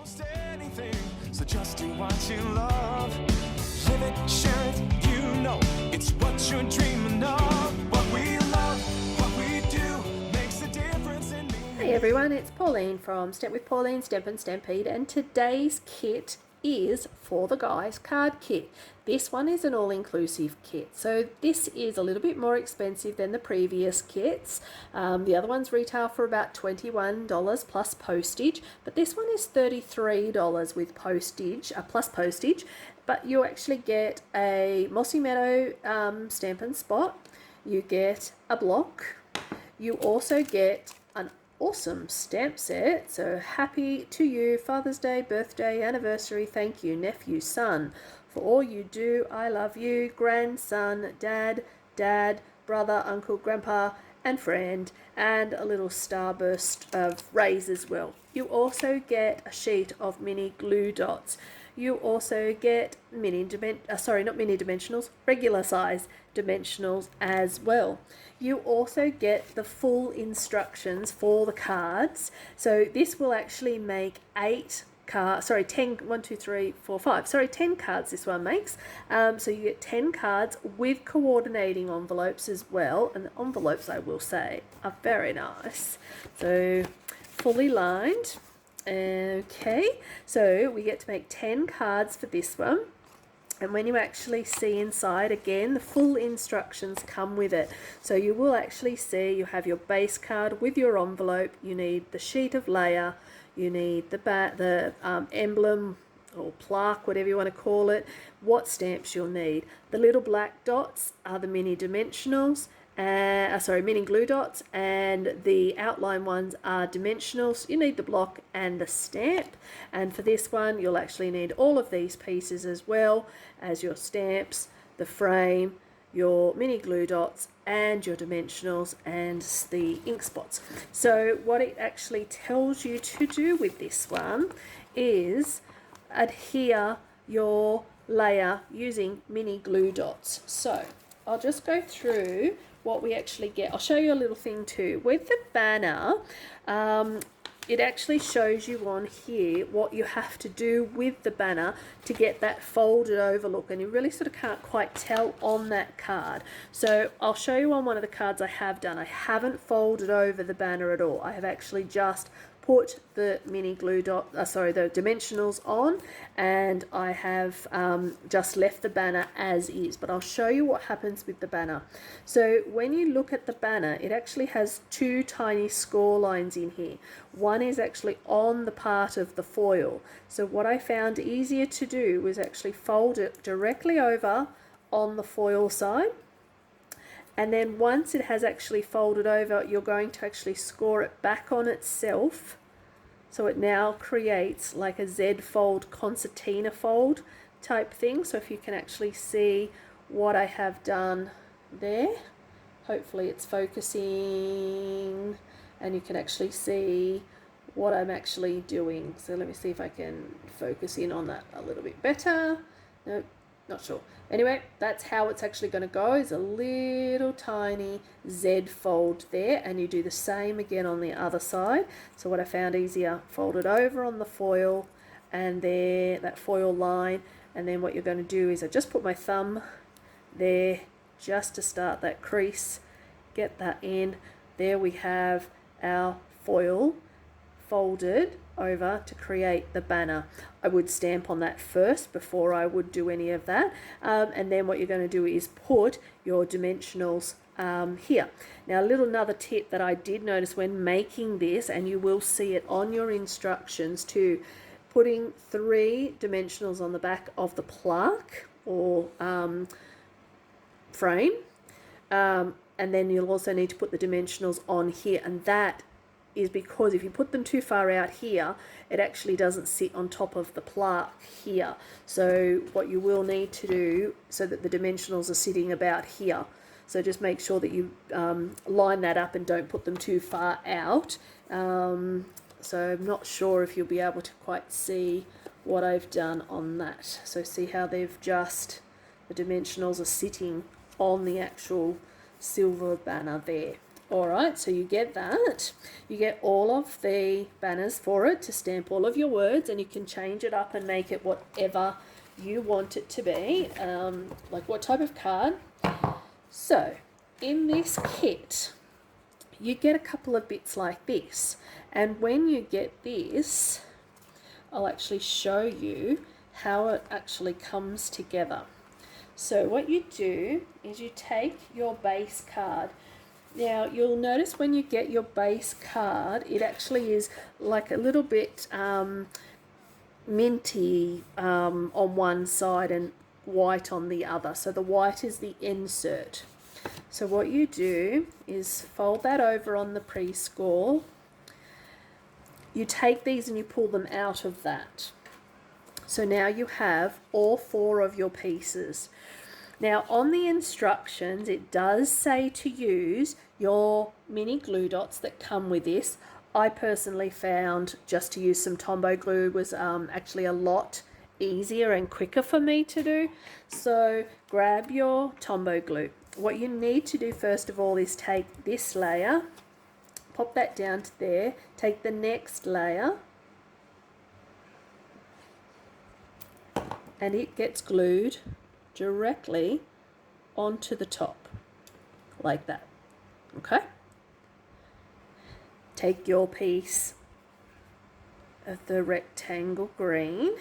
almost anything. So just do what you love. Live it, share it, you know it's what you're dreaming of. What we love, what we do makes a difference in me. Hey everyone, it's Pauline from Stamp with Pauline, Stampin' Stampede, and today's kit is For the Guys card kit. This one is an all-inclusive kit, so this is a little bit more expensive than the previous kits. The other ones retail for about $21 plus postage, but this one is $33 with postage, plus postage. But you actually get a Mossy Meadow Stampin' Spot, you get a block, you also get an awesome stamp set. So happy to you, Father's Day, birthday, anniversary, thank you, nephew, son, for all you do, I love you, grandson, dad, brother, uncle, grandpa, and friend, and a little starburst of rays as well. You also get a sheet of mini glue dots. You also get regular size dimensionals as well. You also get the full instructions for the cards. So this will actually make 10 cards this one makes. So you get 10 cards with coordinating envelopes as well. And the envelopes, I will say, are very nice. So fully lined. Okay, so we get to make 10 cards for this one. And when you actually see inside, again, the full instructions come with it. So you will actually see you have your base card with your envelope. You need the sheet of layer. You need the emblem or plaque, whatever you want to call it, what stamps you'll need. The little black dots are the mini dimensionals. Mini glue dots, and the outline ones are dimensionals. You need the block and the stamp, and for this one you'll actually need all of these pieces as well as your stamps, the frame, your mini glue dots, and your dimensionals and the ink spots. So what it actually tells you to do with this one is adhere your layer using mini glue dots. So I'll just go through what we actually get. I'll show you a little thing too. With the banner, it actually shows you on here what you have to do with the banner to get that folded over look, and you really sort of can't quite tell on that card. So I'll show you on one of the cards I have done. I haven't folded over the banner at all. I have actually just put the mini glue dot, the dimensionals on, and I have just left the banner as is. But I'll show you what happens with the banner. So when you look at the banner, it actually has two tiny score lines in here. One is actually on the part of the foil. So what I found easier to do was actually fold it directly over on the foil side. And then once it has actually folded over, you're going to actually score it back on itself. So it now creates like a Z fold, concertina fold type thing. So if you can actually see what I have done there, hopefully it's focusing and you can actually see what I'm actually doing. So let me see if I can focus in on that a little bit better. Nope. Not sure. Anyway, that's how it's actually going to go, is a little tiny Z fold there, and you do the same again on the other side. So what I found easier, fold it over on the foil and there, that foil line, and then what you're going to do is I just put my thumb there just to start that crease, get that in. There we have our foil folded over to create the banner. I would stamp on that first before I would do any of that, and then what you're going to do is put your dimensionals here. Now another tip that I did notice when making this, and you will see it on your instructions too, putting 3 dimensionals on the back of the plaque or frame, and then you'll also need to put the dimensionals on here, and that is because if you put them too far out here, it actually doesn't sit on top of the plaque here. So what you will need to do so that the dimensionals are sitting about here. So just make sure that you line that up and don't put them too far out. So I'm not sure if you'll be able to quite see what I've done on that. So see how the dimensionals are sitting on the actual silver banner there. All right, so you get that. You get all of the banners for it to stamp all of your words, and you can change it up and make it whatever you want it to be, like what type of card. So in this kit, you get a couple of bits like this, and when you get this, I'll actually show you how it actually comes together. So what you do is you take your base card. Now you'll notice when you get your base card, it actually is like a little bit minty on one side and white on the other. So the white is the insert. So what you do is fold that over on the prescore. You take these and you pull them out of that. So now you have all 4 of your pieces. Now on the instructions, it does say to use your mini glue dots that come with this. I personally found just to use some Tombow glue was actually a lot easier and quicker for me to do. So grab your Tombow glue. What you need to do first of all is take this layer, pop that down to there, take the next layer, and it gets glued directly onto the top, like that. Okay? Take your piece of the rectangle green,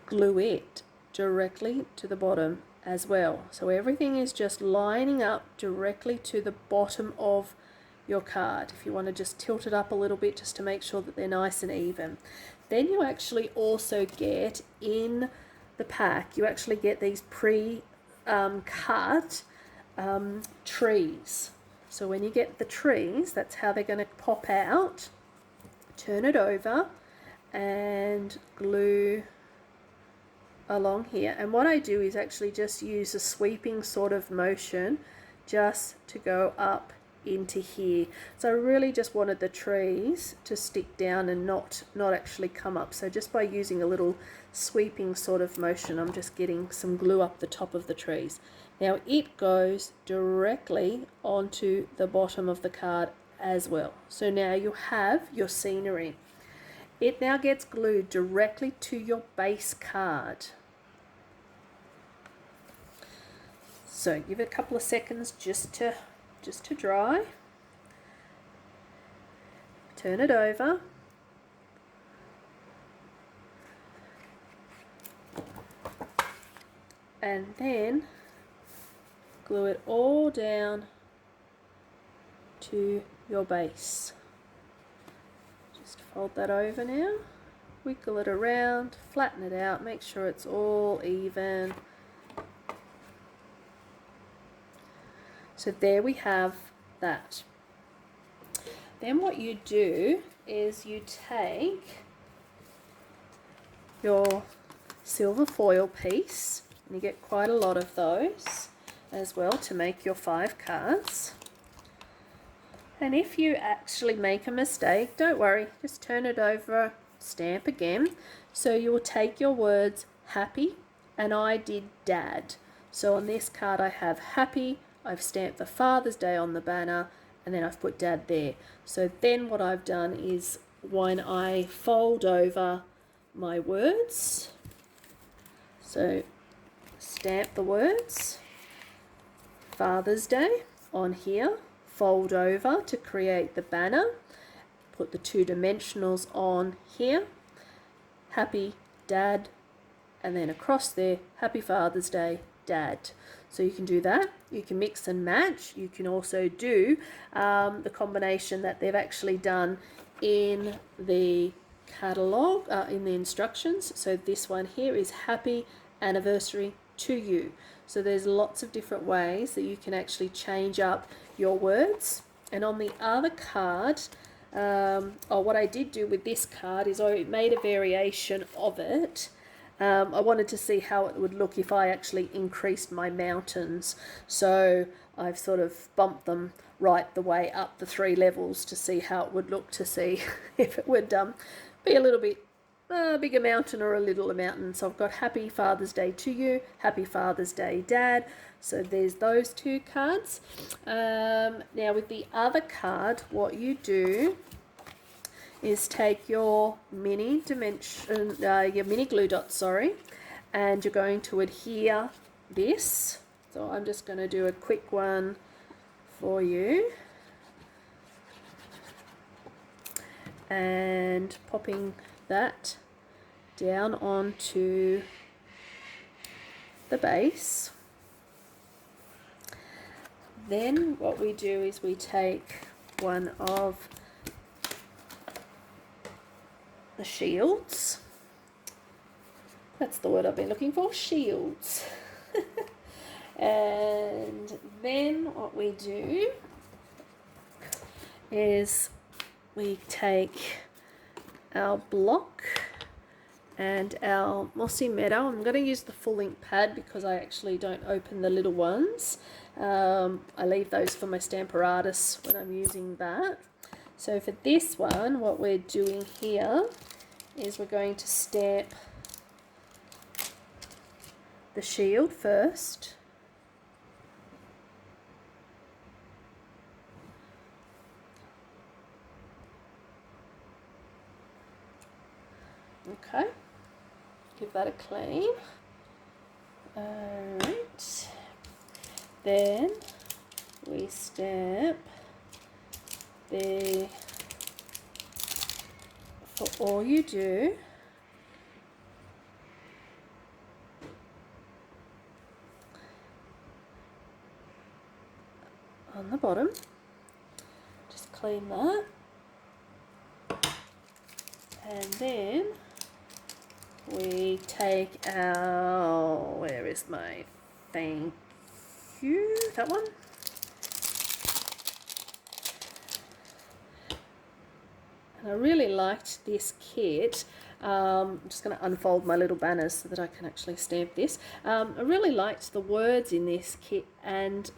glue it directly to the bottom as well. So everything is just lining up directly to the bottom of your card. If you want to just tilt it up a little bit just to make sure that they're nice and even. Then you actually also get in the pack, you actually get these pre-cut trees. So when you get the trees, that's how they're going to pop out. Turn it over and glue along here. And what I do is actually just use a sweeping sort of motion just to go up into here. So I really just wanted the trees to stick down and not actually come up. So just by using a little sweeping sort of motion, I'm just getting some glue up the top of the trees. Now it goes directly onto the bottom of the card as well. So now you have your scenery. It now gets glued directly to your base card. So give it a couple of seconds just to dry. Turn it over. And then glue it all down to your base. Just fold that over now, wiggle it around, flatten it out, make sure it's all even. So there we have that. Then what you do is you take your silver foil piece, and you get quite a lot of those as well to make your 5 cards. And if you actually make a mistake, don't worry, just turn it over, stamp again. So you will take your words happy, and I did dad. So on this card I have happy, I've stamped the Father's Day on the banner, and then I've put dad there. So then what I've done is when I fold over my words, so stamp the words Father's Day on here, fold over to create the banner, put the 2 dimensionals on here, happy dad, and then across there, happy Father's Day, dad. So you can do that. You can mix and match. You can also do the combination that they've actually done in the catalogue, in the instructions. So this one here is happy anniversary to you. So there's lots of different ways that you can actually change up your words. And on the other card, what I did do with this card is I made a variation of it. I wanted to see how it would look if I actually increased my mountains. So I've sort of bumped them right the way up the 3 levels to see how it would look, to see if it would be a little bit a bigger mountain or a littler mountain. So I've got Happy Father's Day to you, Happy Father's Day Dad. So there's those two cards. Now with the other card, what you do is take your mini glue dot, and you're going to adhere this. So I'm just going to do a quick one for you. And popping that down onto the base. Then what we do is we take one of the shields. That's the word I've been looking for, shields. And then what we do is we take our block and our mossy meadow. I'm going to use the full ink pad because I actually don't open the little ones. I leave those for my Stamparatus when I'm using that. So for this one, what we're doing here is we're going to stamp the shield first. Okay, give that a clean. Alright, then we stamp the, for all you do, on the bottom, just clean that, and then we take our, where is my thank you, that one. And I really liked this kit. I'm just going to unfold my little banners so that I can actually stamp this. I really liked the words in this kit, and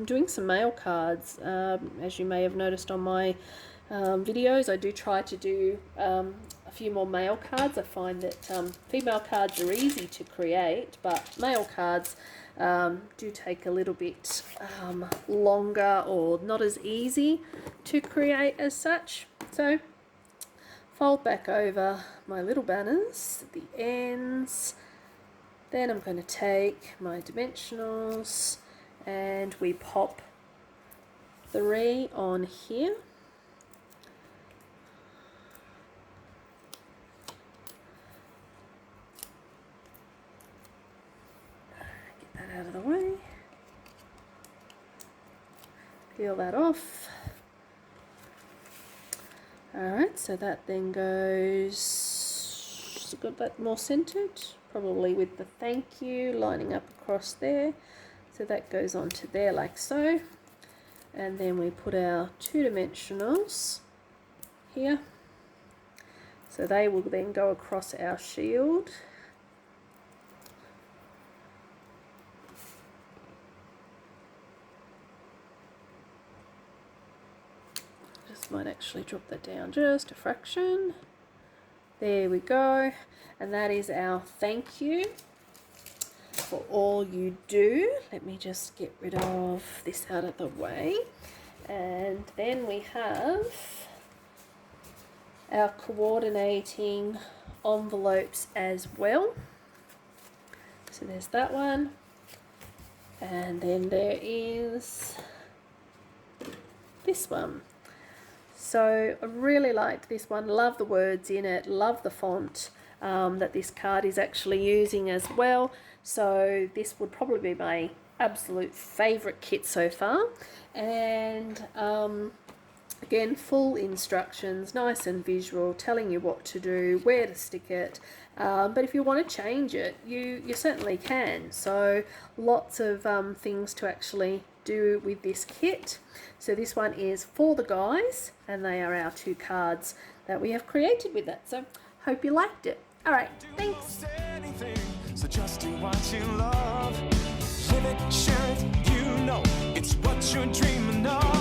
doing some mail cards. As you may have noticed on my videos, I do try to do a few more mail cards. I find that female cards are easy to create, but male cards do take a little bit longer or not as easy to create as such. So fold back over my little banners at the ends. Then I'm going to take my dimensionals and we pop 3 on here. Get that out of the way. Peel that off. Alright, so that then goes, got that more centered, probably with the thank you lining up across there. So that goes onto there like so. And then we put our 2 dimensionals here. So they will then go across our shield. Might actually drop that down just a fraction. There we go, and that is our thank you for all you do. Let me just get rid of this out of the way, and then we have our coordinating envelopes as well. So there's that one, and then there is this one. So I really liked this one, love the words in it, love the font that this card is actually using as well. So this would probably be my absolute favourite kit so far. And again, full instructions, nice and visual, telling you what to do, where to stick it. But if you want to change it, you certainly can. So lots of things to actually do with this kit. So this one is for the guys, and they are our 2 cards that we have created with that. So hope you liked it. All right, thanks. So just do what you love. Live it, share it, you know it's what you're dreaming of.